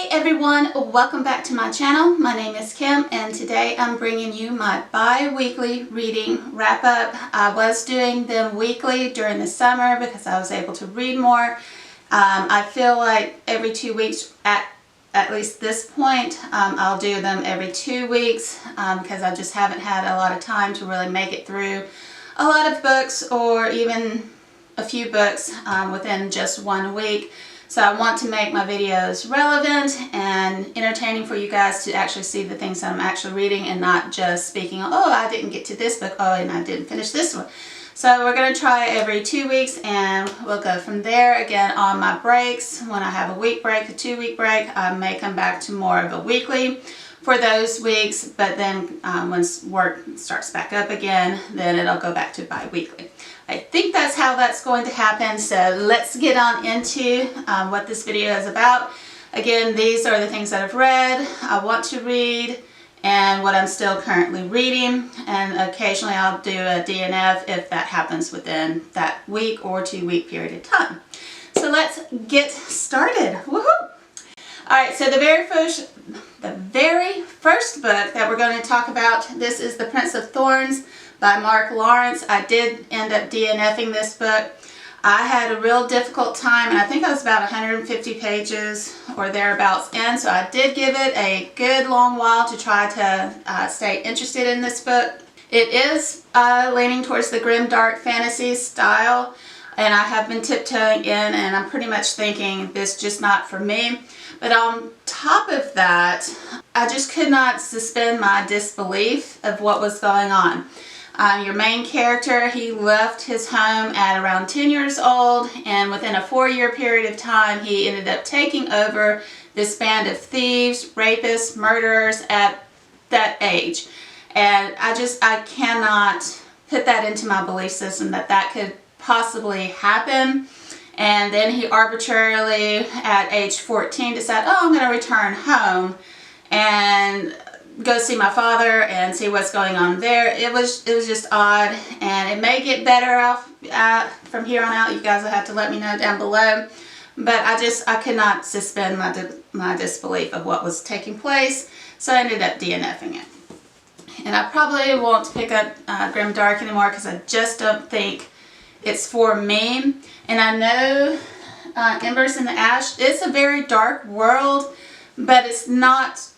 Hey everyone, welcome back to my channel. My name is Kim and today I'm bringing you my bi-weekly reading wrap up. I was doing them weekly during the summer because I was able to read more. I feel like every 2 weeks at least this point. I'll do them every 2 weeks because I just haven't had a lot of time to really make it through a lot of books or even a few books within just 1 week. So I want to make my videos relevant and entertaining for you guys to actually see the things that I'm actually reading and not just speaking, oh, I didn't get to this book, oh, and I didn't finish this one. So we're going to try every 2 weeks and we'll go from there. Again, on my breaks, when I have a week break, a 2-week break, I may come back to more of a weekly for those weeks, but then once work starts back up again, then it'll go back to bi-weekly. I think that's how that's going to happen, so let's get on into what this video is about. Again, these are the things that I've read, I want to read, and what I'm still currently reading, and occasionally I'll do a DNF if that happens within that week or 2-week period of time. So let's get started. Woohoo! Alright, so the very first book that we're going to talk about, this is The Prince of Thorns by Mark Lawrence. I did end up DNFing this book. I had a real difficult time, and I think I was about 150 pages or thereabouts in, so I did give it a good long while to try to stay interested in this book. It is leaning towards the grim dark fantasy style, and I have been tiptoeing in, and I'm pretty much thinking this is just not for me. But on top of that, I just could not suspend my disbelief of what was going on. Your main character, he left his home at around 10 years old, and within a 4-year period of time, he ended up taking over this band of thieves, rapists, murderers at that age. And I cannot put that into my belief system that that could possibly happen. And then he arbitrarily, at age 14, decided, oh, I'm going to return home and go see my father and see what's going on there. It was just odd, and it may get better off from here on out. You guys will have to let me know down below. But I could not suspend my disbelief of what was taking place, so I ended up DNFing it. And I probably won't pick up Grim Dark anymore because I just don't think it's for me. And I know Embers in the Ash, it's a very dark world, but it's not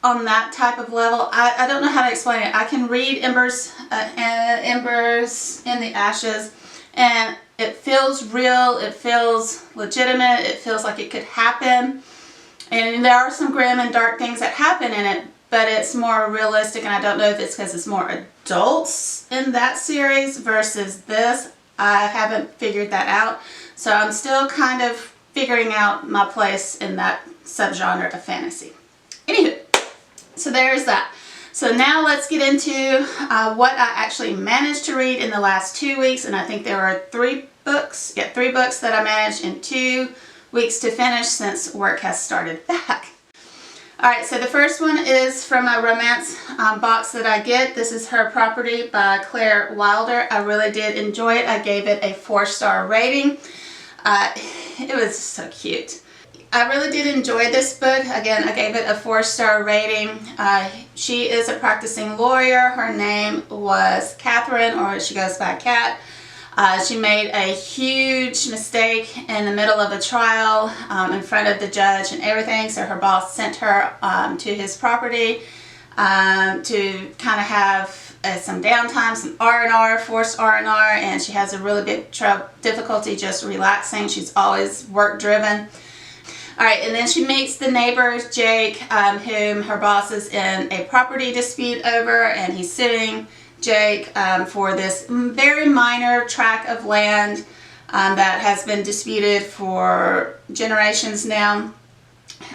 on that type of level. I don't know how to explain it. I can read Embers in the Ashes, and it feels real, it feels legitimate, it feels like it could happen. And there are some grim and dark things that happen in it, but it's more realistic, and I don't know if it's because it's more adults in that series versus this. I haven't figured that out, so I'm still kind of figuring out my place in that subgenre of fantasy. Anywho, so there's that. So now let's get into what I actually managed to read in the last 2 weeks, and I think there were 3 books. Yeah, 3 books that I managed in 2 weeks to finish since work has started back. Alright, so the first one is from a romance box that I get. This is Her Property by Claire Wilder. I really did enjoy it. I gave it a 4-star rating. It was so cute. I really did enjoy this book. Again, I gave it a 4-star rating. She is a practicing lawyer. Her name was Catherine, or she goes by Kat. She made a huge mistake in the middle of a trial in front of the judge and everything, so her boss sent her to his property to kind of have some downtime, some R&R, forced R&R, and she has a really big difficulty just relaxing. She's always work driven. Alright, and then she meets the neighbor, Jake, whom her boss is in a property dispute over, and he's suing Jake for this very minor tract of land that has been disputed for generations now.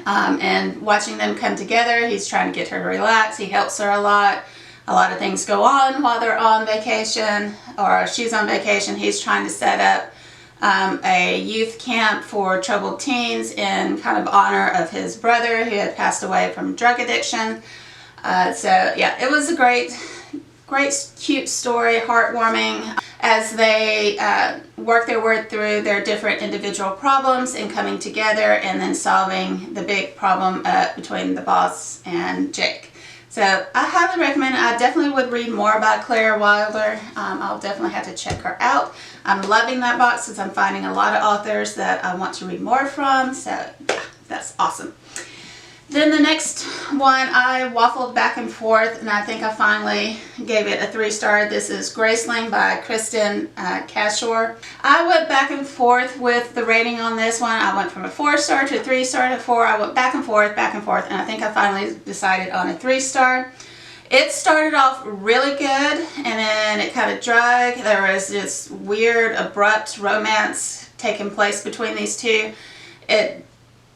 And watching them come together, he's trying to get her to relax. He helps her a lot. A lot of things go on while they're on vacation, or she's on vacation. He's trying to set up a youth camp for troubled teens in kind of honor of his brother who had passed away from drug addiction. So yeah, it was a great great, cute story, heartwarming, as they work their way through their different individual problems and coming together and then solving the big problem between the boss and Jake. So I highly recommend it. I definitely would read more about Claire Wilder. I'll definitely have to check her out. I'm loving that box since I'm finding a lot of authors that I want to read more from. So yeah, that's awesome. Then the next one, I waffled back and forth, and I think I finally gave it a 3-star. This is Graceling by Kristen Cashore. I went back and forth with the rating on this one. I went from a 4-star to a 3-star to 4. I went back and forth, and I think I finally decided on a 3-star. It started off really good, and then it kind of dragged. There was this weird, abrupt romance taking place between these two.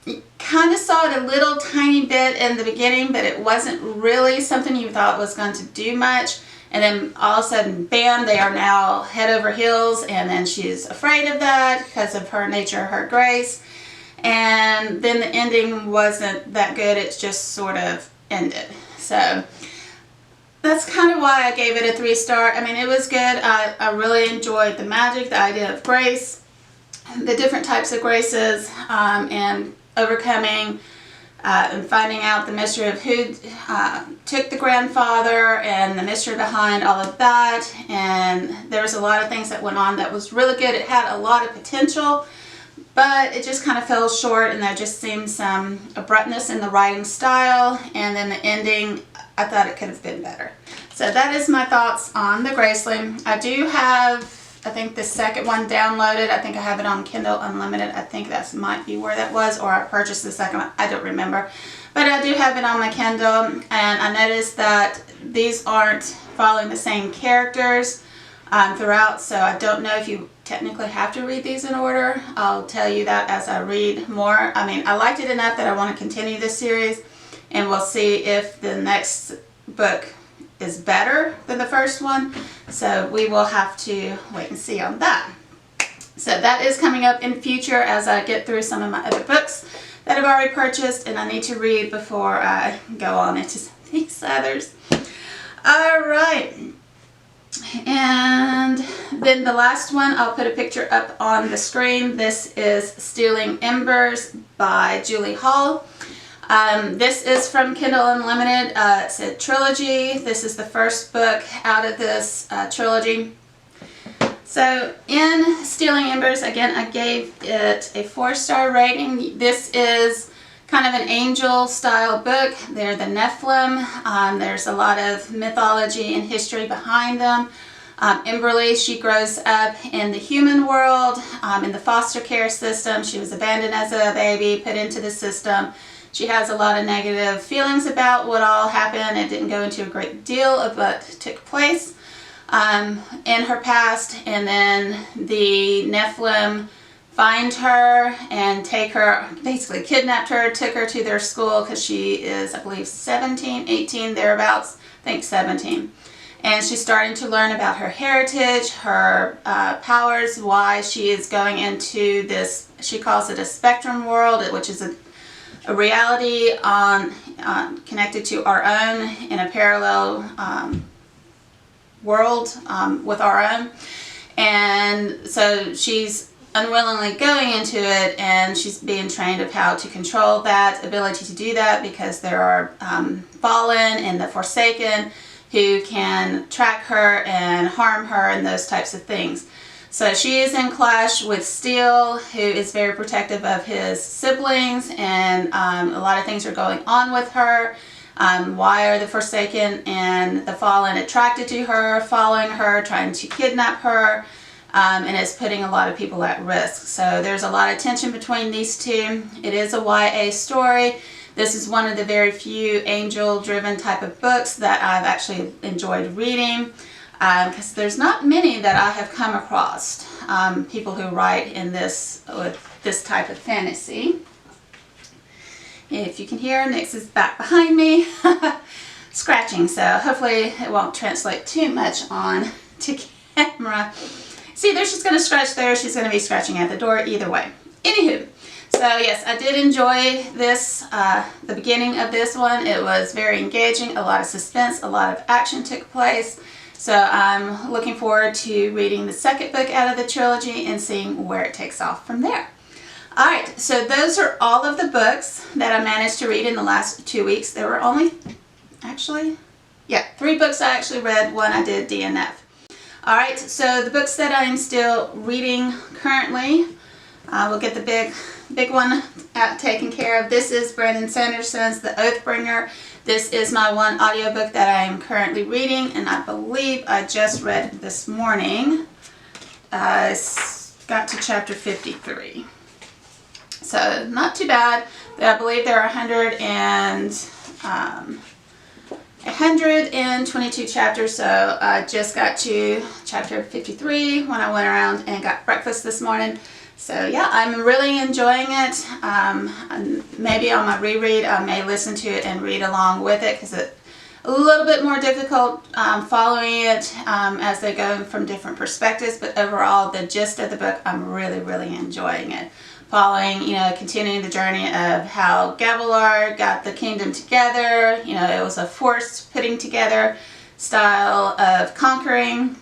You kind of saw it a little tiny bit in the beginning, but it wasn't really something you thought was going to do much. And then all of a sudden, bam, they are now head over heels, and then she's afraid of that because of her nature, her grace. And then the ending wasn't that good. It just sort of ended. So that's kind of why I gave it a 3-star. I mean, it was good. I really enjoyed the magic, the idea of grace, the different types of graces, and overcoming and finding out the mystery of who took the grandfather and the mystery behind all of that. And there was a lot of things that went on that was really good. It had a lot of potential, but it just kind of fell short, and there just seemed some abruptness in the writing style, and then the ending, I thought it could have been better. So that is my thoughts on the Graceling. I do have, I think, the second one downloaded. I think I have it on Kindle Unlimited. I think that might be where that was, or I purchased the second one. I don't remember. But I do have it on my Kindle, and I noticed that these aren't following the same characters throughout, so I don't know if you technically have to read these in order. I'll tell you that as I read more. I mean, I liked it enough that I want to continue this series, and we'll see if the next book is better than the first one. So we will have to wait and see on that. So that is coming up in future as I get through some of my other books that I've already purchased and I need to read before I go on into these others. Alright. And then the last one, I'll put a picture up on the screen. This is Stealing Embers by Julie Hall. This is from Kindle Unlimited. It's a trilogy. This is the first book out of this trilogy. So in Stealing Embers, again, I gave it a 4-star rating. This is kind of an angel style book. They're the Nephilim. There's a lot of mythology and history behind them. Emberly, she grows up in the human world, in the foster care system. She was abandoned as a baby, put into the system. She has a lot of negative feelings about what all happened. It didn't go into a great deal of what took place in her past. And then the Nephilim find her and take her, basically kidnapped her, took her to their school because she is, I believe, 17, 18, thereabouts, I think 17. And she's starting to learn about her heritage, her powers, why she is going into this, she calls it a spectrum world, which is a reality connected to our own in a parallel world with our own. And so she's unwillingly going into it, and she's being trained of how to control that ability to do that, because there are fallen and the forsaken who can track her and harm her and those types of things. So she is in clash with Steel, who is very protective of his siblings, and a lot of things are going on with her. Why are the Forsaken and the Fallen attracted to her, following her, trying to kidnap her, and it's putting a lot of people at risk. So there's a lot of tension between these two. It is a YA story. This is one of the very few angel-driven type of books that I've actually enjoyed reading, because there's not many that I have come across, people who write in this with this type of fantasy. If you can hear, Nix is back behind me scratching, so hopefully it won't translate too much on to camera. See, there she's going to scratch there, she's going to be scratching at the door either way. Anywho, so yes, I did enjoy this, the beginning of this one. It was very engaging, a lot of suspense, a lot of action took place. So I'm looking forward to reading the second book out of the trilogy and seeing where it takes off from there. Alright, so those are all of the books that I managed to read in the last 2 weeks. There were only, actually, 3 books I actually read. 1 I did DNF. Alright, so the books that I'm still reading currently, we'll get the big one taken care of. This is Brandon Sanderson's The Oathbringer. This is my one audiobook that I am currently reading, and I believe I just read this morning. I got to chapter 53. So not too bad. I believe there are 122 chapters, so I just got to chapter 53 when I went around and got breakfast this morning. So yeah, I'm really enjoying it. Maybe on my reread I may listen to it and read along with it, because it's a little bit more difficult following it as they go from different perspectives, but overall the gist of the book, I'm really enjoying it. Following, continuing the journey of how Gavilar got the kingdom together. It was a forced putting together style of conquering,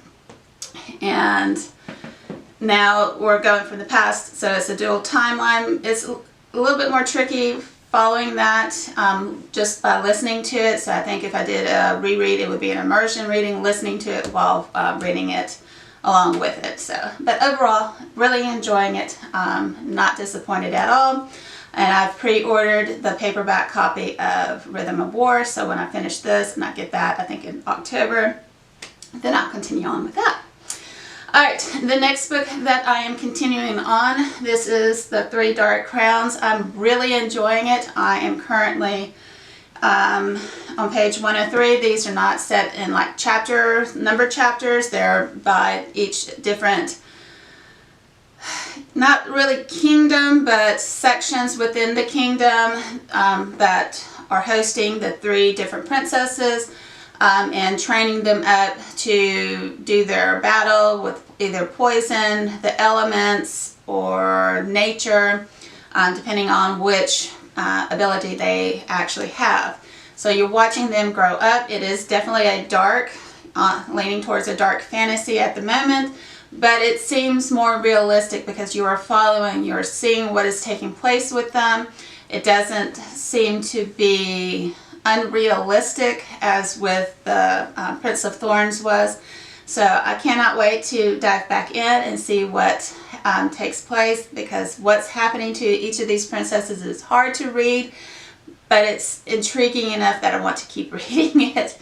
and now we're going from the past, so it's a dual timeline. It's a little bit more tricky following that just by listening to it. So I think if I did a reread, it would be an immersion reading, listening to it while reading it along with it. So, but overall, really enjoying it. Not disappointed at all. And I've pre-ordered the paperback copy of Rhythm of War. So when I finish this, and I get that, I think in October, then I'll continue on with that. Alright, the next book that I am continuing on, this is The Three Dark Crowns. I'm really enjoying it. I am currently on page 103. These are not set in like number chapters. They're by each different, not really kingdom, but sections within the kingdom that are hosting the 3 different princesses. And training them up to do their battle with either poison, the elements, or nature, depending on which ability they actually have. So you're watching them grow up. It is definitely a dark, leaning towards a dark fantasy at the moment, but it seems more realistic because you're seeing what is taking place with them. It doesn't seem to be unrealistic as with the Prince of Thorns was. So I cannot wait to dive back in and see what takes place, because what's happening to each of these princesses is hard to read, but it's intriguing enough that I want to keep reading it.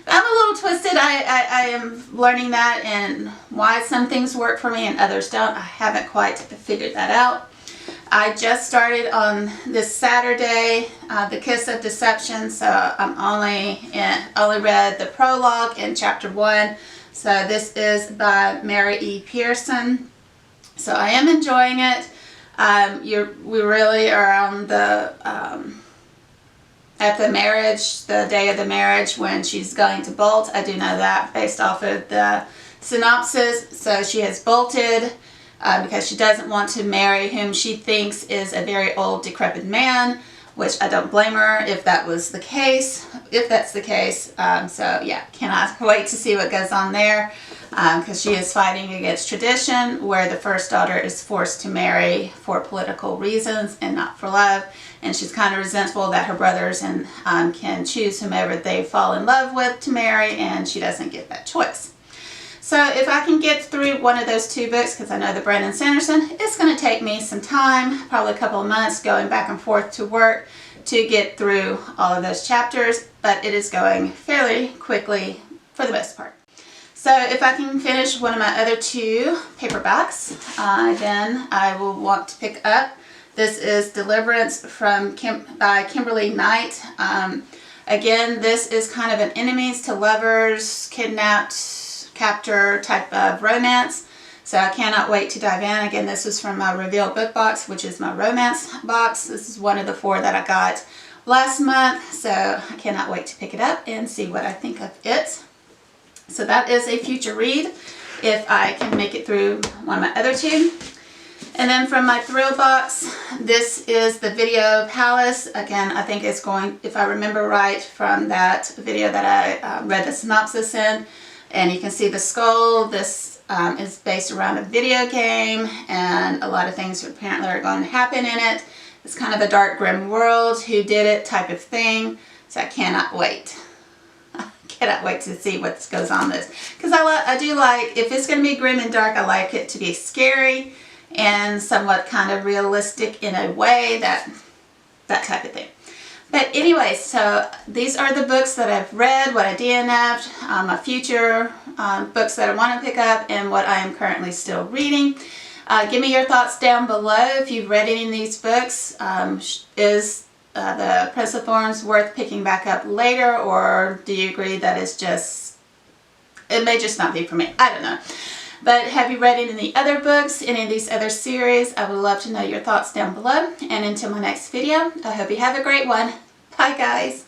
I'm a little twisted. I am learning that, and why some things work for me and others don't. I haven't quite figured that out. I just started on this Saturday, The Kiss of Deception, so I'm only read the prologue in chapter 1. So this is by Mary E. Pearson. So I am enjoying it. We really are on the at the marriage, the day of the marriage when she's going to bolt. I do know that based off of the synopsis. So she has bolted because she doesn't want to marry whom she thinks is a very old, decrepit man, which I don't blame her if that was the case, if that's the case. So yeah, cannot wait to see what goes on there, because she is fighting against tradition, where the first daughter is forced to marry for political reasons and not for love. And she's kind of resentful that her brothers can choose whomever they fall in love with to marry, and she doesn't get that choice. So if I can get through one of those 2 books, because I know that Brandon Sanderson, it's going to take me some time, probably a couple of months going back and forth to work to get through all of those chapters, but it is going fairly quickly for the most part. So if I can finish one of my other 2 paperbacks, then I will want to pick up. This is Deliverance by Kimberly Knight. Again, this is kind of an enemies to lovers, kidnapped, captor type of romance. So I cannot wait to dive in. Again, this is from my Reveal book box, which is my romance box. This is one of the 4 that I got last month. So I cannot wait to pick it up and see what I think of it. So that is a future read if I can make it through one of my other 2. And then from my Thrill box, this is the Video Palace. Again, I think it's going, if I remember right from that video that I read the synopsis in, And you can see the skull. This is based around a video game, and a lot of things apparently are going to happen in it. It's kind of a dark, grim world, who did it type of thing. So I cannot wait. I cannot wait to see what goes on this. Because I do like, if it's going to be grim and dark, I like it to be scary and somewhat kind of realistic in a way, that type of thing. But anyway, so these are the books that I've read, what I DNF'd, my future books that I want to pick up, and what I am currently still reading. Give me your thoughts down below if you've read any of these books. Is the Prince of Thorns worth picking back up later, or do you agree that it's just, it may just not be for me? I don't know. But have you read any of the other books, any of these other series? I would love to know your thoughts down below. And until my next video, I hope you have a great one. Bye, guys.